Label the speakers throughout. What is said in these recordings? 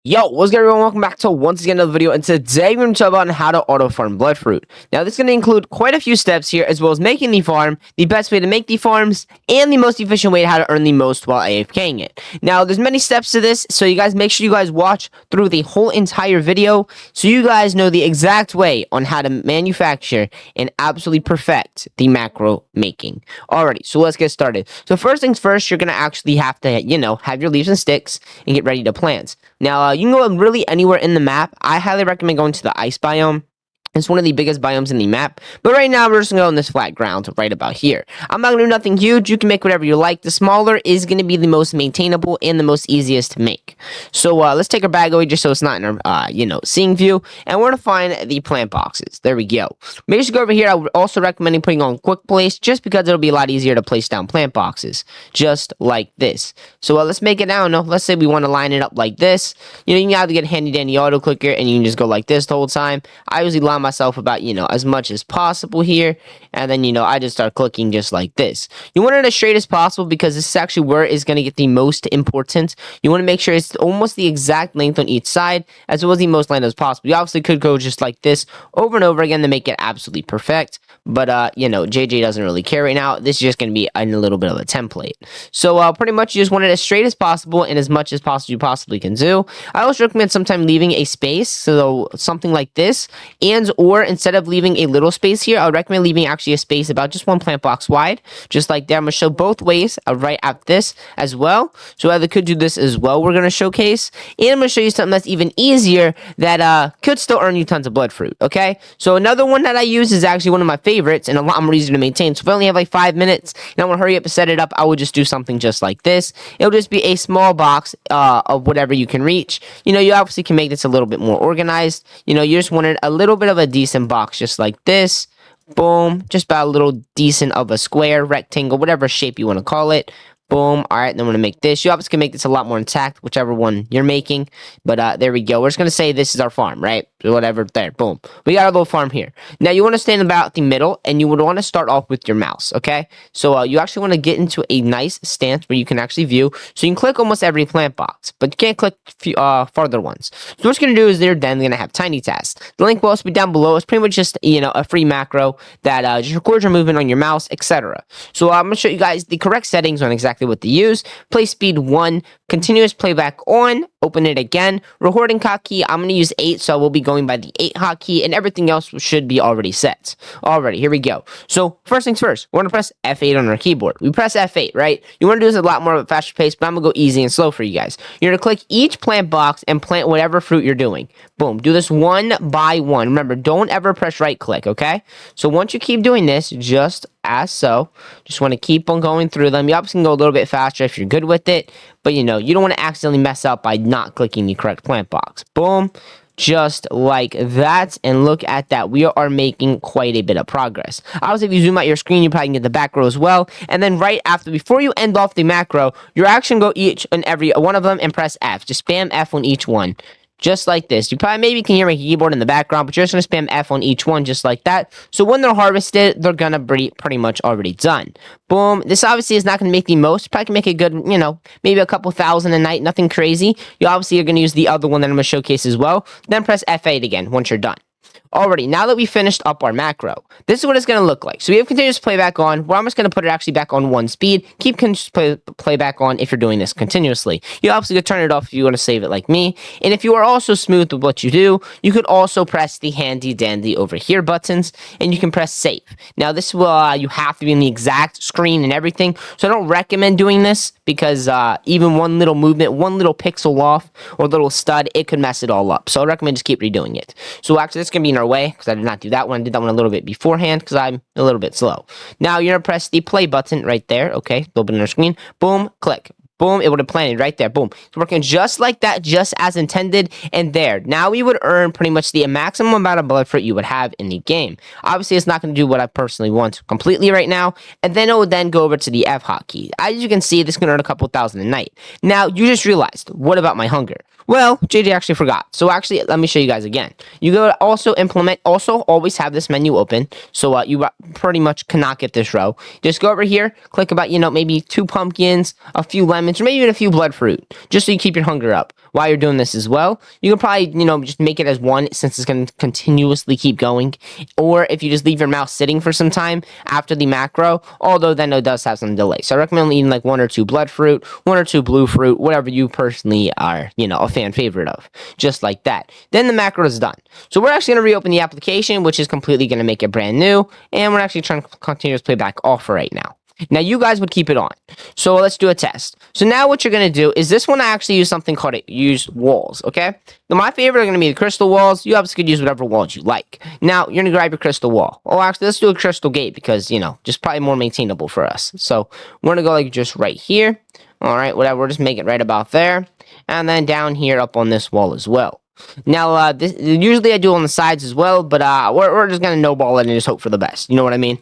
Speaker 1: Yo, what's good everyone? Welcome back to once again another video, and today we're going to talk about how to auto farm Bloodfruit. Now this is going to include quite a few steps here, as well as making the farm, the best way to make the farms, and the most efficient way to how to earn the most while AFKing it. Now there's many steps to this, so you guys make sure you guys watch through the whole entire video, so you guys know the exact way on how to manufacture and absolutely perfect the macro making. Alrighty, so let's get started. So first things first, you're going to actually have to, have your leaves and sticks and get ready to plant. Now, you can go really anywhere in the map. I highly recommend going to the ice biome. It's one of the biggest biomes in the map, but right now we're just going to go on this flat ground right about here. I'm not going to do nothing huge. You can make whatever you like. The smaller is going to be the most maintainable and the most easiest to make. So let's take our bag away just so it's not in our, seeing view, and we're going to find the plant boxes. There we go. Maybe just go over here. I would also recommend putting on quick place just because it'll be a lot easier to place down plant boxes, just like this. So let's make it now. No, let's say we want to line it up like this. You can have to get a handy dandy auto clicker, and you can just go like this the whole time. I usually line myself about as much as possible here, and then I just start clicking just like this. You want it as straight as possible because this is actually where it's going to get the most important. You want to make sure it's almost the exact length on each side, as well as the most length as possible. You obviously could go just like this over and over again to make it absolutely perfect, but JJ doesn't really care right now. This is just going to be a little bit of a template. So pretty much you just want it as straight as possible and as much as possible you possibly can do. I also recommend sometimes leaving a space, so something like this, or instead of leaving a little space here, I would recommend leaving actually a space about just one plant box wide, just like that. I'm going to show both ways right at this as well. So I could do this as well. We're going to showcase, and I'm going to show you something that's even easier that could still earn you tons of Bloodfruit. Okay, so another one that I use is actually one of my favorites and a lot more easier to maintain. So if I only have like 5 minutes and I want to hurry up and set it up, I would just do something just like this. It'll just be a small box of whatever you can reach. You obviously can make this a little bit more organized. You just wanted a little bit of a decent box just like this. Boom, just about a little decent of a square, rectangle, whatever shape you want to call it. Boom. All right, then I'm going to make this. You obviously can make this a lot more intact, whichever one you're making. But there we go. We're just going to say this is our farm, right? Whatever, there. Boom. We got our little farm here. Now, you want to stand about the middle, and you would want to start off with your mouse, okay? So you actually want to get into a nice stance where you can actually view. So you can click almost every plant box, but you can't click farther ones. So what you're going to do is they're then going to have tiny tasks. The link will also be down below. It's pretty much just, a free macro that just records your movement on your mouse, etc. So I'm going to show you guys the correct settings on exactly what to use. Play speed 1, continuous playback on, open it again. Recording hotkey, I'm going to use 8, so I will be going by the 8 hotkey, and everything else should be already set. Alrighty, here we go. So first things first, we're going to press F8 on our keyboard. We press F8, right? You want to do this a lot more of a faster pace, but I'm going to go easy and slow for you guys. You're going to click each plant box and plant whatever fruit you're doing. Boom. Do this one by one. Remember, don't ever press right click, okay? So once you keep doing this, just as so, just want to keep on going through them. You obviously can go a little bit faster if you're good with it, but you don't want to accidentally mess up by not clicking the correct plant box. Boom, just like that, and look at that. We are making quite a bit of progress. Obviously, if you zoom out your screen, you probably can get the back row as well, and then right after, before you end off the macro, you're actually going to go each and every one of them and press F. Just spam F on each one. Just like this. You probably maybe can hear my keyboard in the background, but you're just going to spam F on each one just like that. So when they're harvested, they're going to be pretty much already done. Boom. This obviously is not going to make the most. Probably can make a good, maybe a couple thousand a night. Nothing crazy. You obviously are going to use the other one that I'm going to showcase as well. Then press F8 again once you're done. Alrighty, now that we finished up our macro, this is what it's going to look like. So we have continuous playback on. Well, I'm just going to put it actually back on 1 speed. Keep continuous playback on if you're doing this continuously. You obviously could turn it off if you want to save it like me. And if you are also smooth with what you do, you could also press the handy dandy over here buttons, and you can press save. Now this will, you have to be in the exact screen and everything. So I don't recommend doing this because even one little movement, one little pixel off or little stud, it could mess it all up. So I recommend just keep redoing it. So actually, it's going to be in our way because I did not do that one. I did that one a little bit beforehand because I'm a little bit slow. Now you're going to press the play button right there. Okay, a little bit on our screen. Boom, click. Boom, it would have planted right there. Boom. It's working just like that, just as intended. And there. Now we would earn pretty much the maximum amount of Bloodfruit you would have in the game. Obviously, it's not going to do what I personally want completely right now. And then it would then go over to the F hotkey. As you can see, this can earn a couple thousand a night. Now, you just realized, what about my hunger? Well, JJ actually forgot. So actually, let me show you guys again. You go to also implement, also always have this menu open. So you pretty much cannot get this row. Just go over here, click about, maybe 2 pumpkins, a few lemons, or maybe even a few Bloodfruit, just so you keep your hunger up. while you're doing this as well. You can probably, just make it as one since it's going to continuously keep going. Or if you just leave your mouse sitting for some time after the macro, although then it does have some delay. So I recommend eating like 1 or 2 Bloodfruit, 1 or 2 Blue Fruit, whatever you personally are, a fan favorite of. Just like that. Then the macro is done. So we're actually going to reopen the application, which is completely going to make it brand new. And we're actually trying to continuous playback off for right now. Now, you guys would keep it on. So let's do a test. So now what you're going to do is this one, I actually use something called use walls, okay? Now, my favorite are going to be the crystal walls. You obviously could use whatever walls you like. Now, you're going to grab your crystal wall. Oh, actually, let's do a crystal gate because, just probably more maintainable for us. So we're going to go like just right here. All right, whatever. We'll just make it right about there. And then down here up on this wall as well. Now, usually I do on the sides as well, but we're just going to no-ball it and just hope for the best. You know what I mean?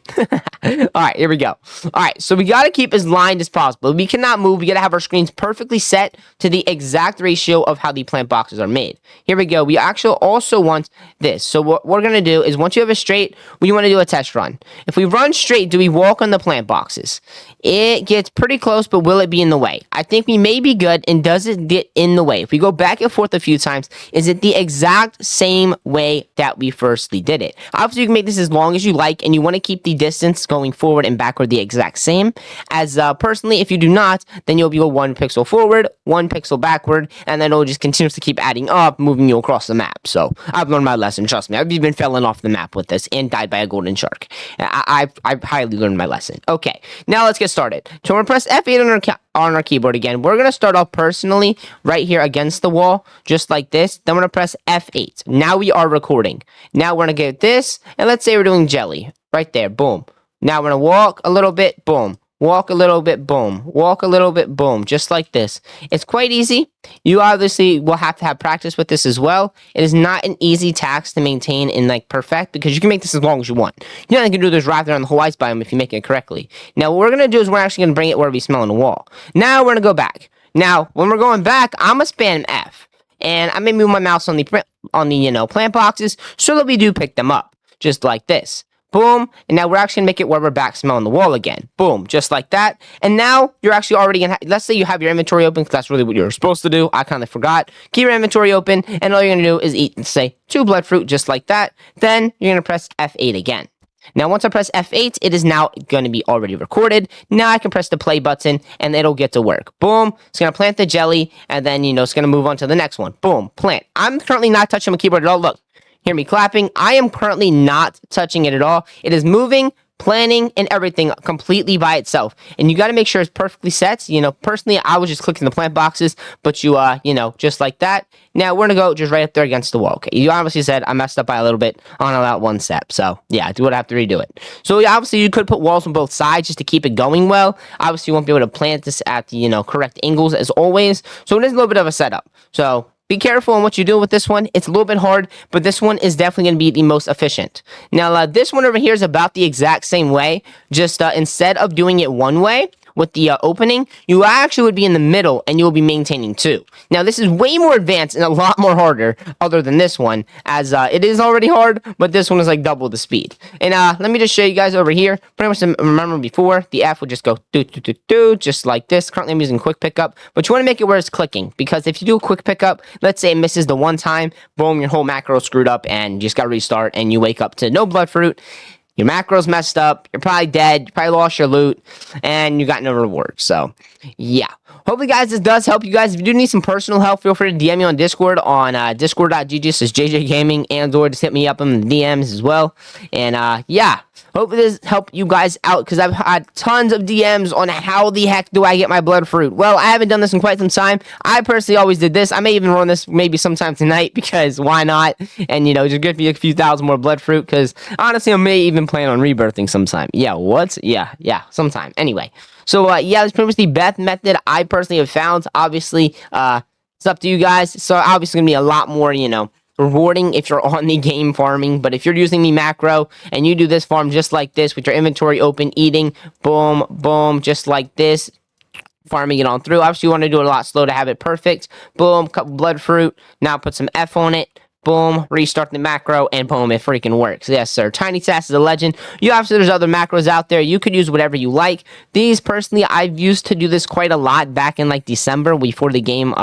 Speaker 1: All right, here we go. All right, so we got to keep as lined as possible. We cannot move. We got to have our screens perfectly set to the exact ratio of how the plant boxes are made. Here we go. We actually also want this. So what we're going to do is once you have a straight, we want to do a test run. If we run straight, do we walk on the plant boxes? It gets pretty close, but will it be in the way? I think we may be good, and does it get in the way? If we go back and forth a few times, is it the exact same way that we firstly did it? Obviously, you can make this as long as you like, and you want to keep the distance going forward and backward the exact same. As personally, if you do not, then you'll go 1 pixel forward, 1 pixel backward, and then it'll just continue to keep adding up, moving you across the map. So I've learned my lesson. Trust me, I've even fallen off the map with this and died by a golden shark. I've highly learned my lesson. Okay, now let's get started. So we're going to press F8 on our keyboard again. We're going to start off personally right here against the wall, just like this. Then we're going to press F8. Now we are recording. Now we're going to get this, and let's say we're doing jelly. Right there, boom. Now we're going to walk a little bit, boom. Walk a little bit, boom. Walk a little bit, boom. Just like this. It's quite easy. You obviously will have to have practice with this as well. It is not an easy task to maintain and perfect because you can make this as long as you want. You know, you can do this right there on the whole ice biome if you make it correctly. Now, what we're going to do is we're actually going to bring it where we smell on the wall. Now, we're going to go back. Now, when we're going back, I'm going to spam F. And I may move my mouse on the plant boxes so that we do pick them up. Just like this. Boom. And now we're actually going to make it where we're back smelling the wall again. Boom. Just like that. And now you're actually already going to, let's say you have your inventory open because that's really what you're supposed to do. I kind of forgot. Keep your inventory open. And all you're going to do is eat, say, 2 Bloodfruit just like that. Then you're going to press F8 again. Now, once I press F8, it is now going to be already recorded. Now I can press the play button and it'll get to work. Boom. It's going to plant the jelly and then, it's going to move on to the next one. Boom. Plant. I'm currently not touching my keyboard at all. Look. Hear me clapping. I am currently not touching it at all. It is moving, planning, and everything completely by itself. And you got to make sure it's perfectly set. Personally, I was just clicking the plant boxes, but you, just like that. Now, we're going to go just right up there against the wall. Okay, you obviously said I messed up by a little bit on that one step. So, yeah, I would have to redo it. So, obviously, you could put walls on both sides just to keep it going well. Obviously, you won't be able to plant this at the, correct angles as always. So, it is a little bit of a setup. So, be careful on what you do with this one. It's a little bit hard, but this one is definitely going to be the most efficient. Now, this one over here is about the exact same way. Just instead of doing it one way with the opening, you actually would be in the middle and you will be maintaining 2. Now, this is way more advanced and a lot more harder other than this one, as it is already hard, but this one is like double the speed. And let me just show you guys over here. Pretty much remember before, the F would just go do, just like this. Currently, I'm using quick pickup, but you want to make it where it's clicking, because if you do a quick pickup, let's say it misses the one time, boom, your whole macro is screwed up and you just got to restart and you wake up to no Bloodfruit. Your macro's messed up, you're probably dead, you probably lost your loot, and you got no reward. So, yeah. Hopefully, guys, this does help you guys. If you do need some personal help, feel free to DM me on Discord on discord.gg says JJGaming, and or just hit me up in the DMs as well. And, yeah. Hopefully this helped you guys out, because I've had tons of DMs on how the heck do I get my Bloodfruit. Well, I haven't done this in quite some time. I personally always did this. I may even run this maybe sometime tonight, because why not? And, just give me a few thousand more Bloodfruit, because honestly, I may even plan on rebirthing sometime. Yeah, what? Yeah, sometime. Anyway, so, yeah, that's pretty much the best method I personally have found. Obviously, it's up to you guys. So, obviously, going to be a lot more, rewarding if you're on the game farming. But if you're using the macro and you do this farm just like this with your inventory open, eating, boom, boom, just like this, farming it on through. Obviously, you want to do it a lot slow to have it perfect. Boom, couple Bloodfruit. Now put some F on it. boom, restart the macro, and boom, it freaking works. Yes, sir. Tiny Sass is a legend. You obviously, there's other macros out there. You could use whatever you like. These, personally, I've used to do this quite a lot back in, like, December, before the game,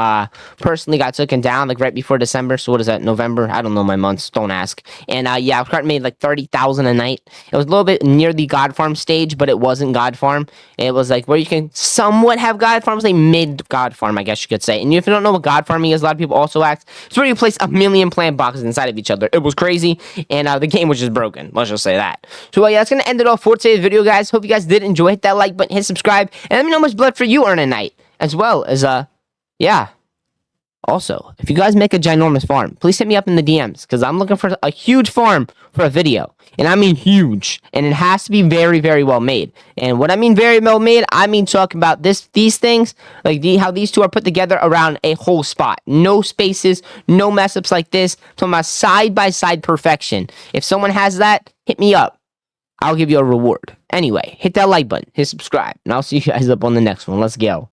Speaker 1: personally got taken down, like, right before December. So what is that, November? I don't know my months. Don't ask. And, yeah, I've made, like, 30,000 a night. It was a little bit near the God Farm stage, but it wasn't God Farm. It was, like, where you can somewhat have God Farms, like, mid-God Farm, I guess you could say. And if you don't know what God Farming is, a lot of people also ask. It's where you place a million plant boxes inside of each other. It was crazy, and the game was just broken. Let's just say that. So, yeah, that's going to end it all for today's video, guys. Hope you guys did enjoy. Hit that like button, hit subscribe, and let me know how much Bloodfruit you earn a night, as well as, yeah. Also, if you guys make a ginormous farm, please hit me up in the DMs, because I'm looking for a huge farm for a video. And I mean huge. And it has to be very, very well made. And what I mean very well made, I mean talking about these things, like how these two are put together around a whole spot. No spaces, no mess ups like this. I'm talking about side-by-side perfection. If someone has that, hit me up. I'll give you a reward. Anyway, hit that like button, hit subscribe, and I'll see you guys up on the next one. Let's go.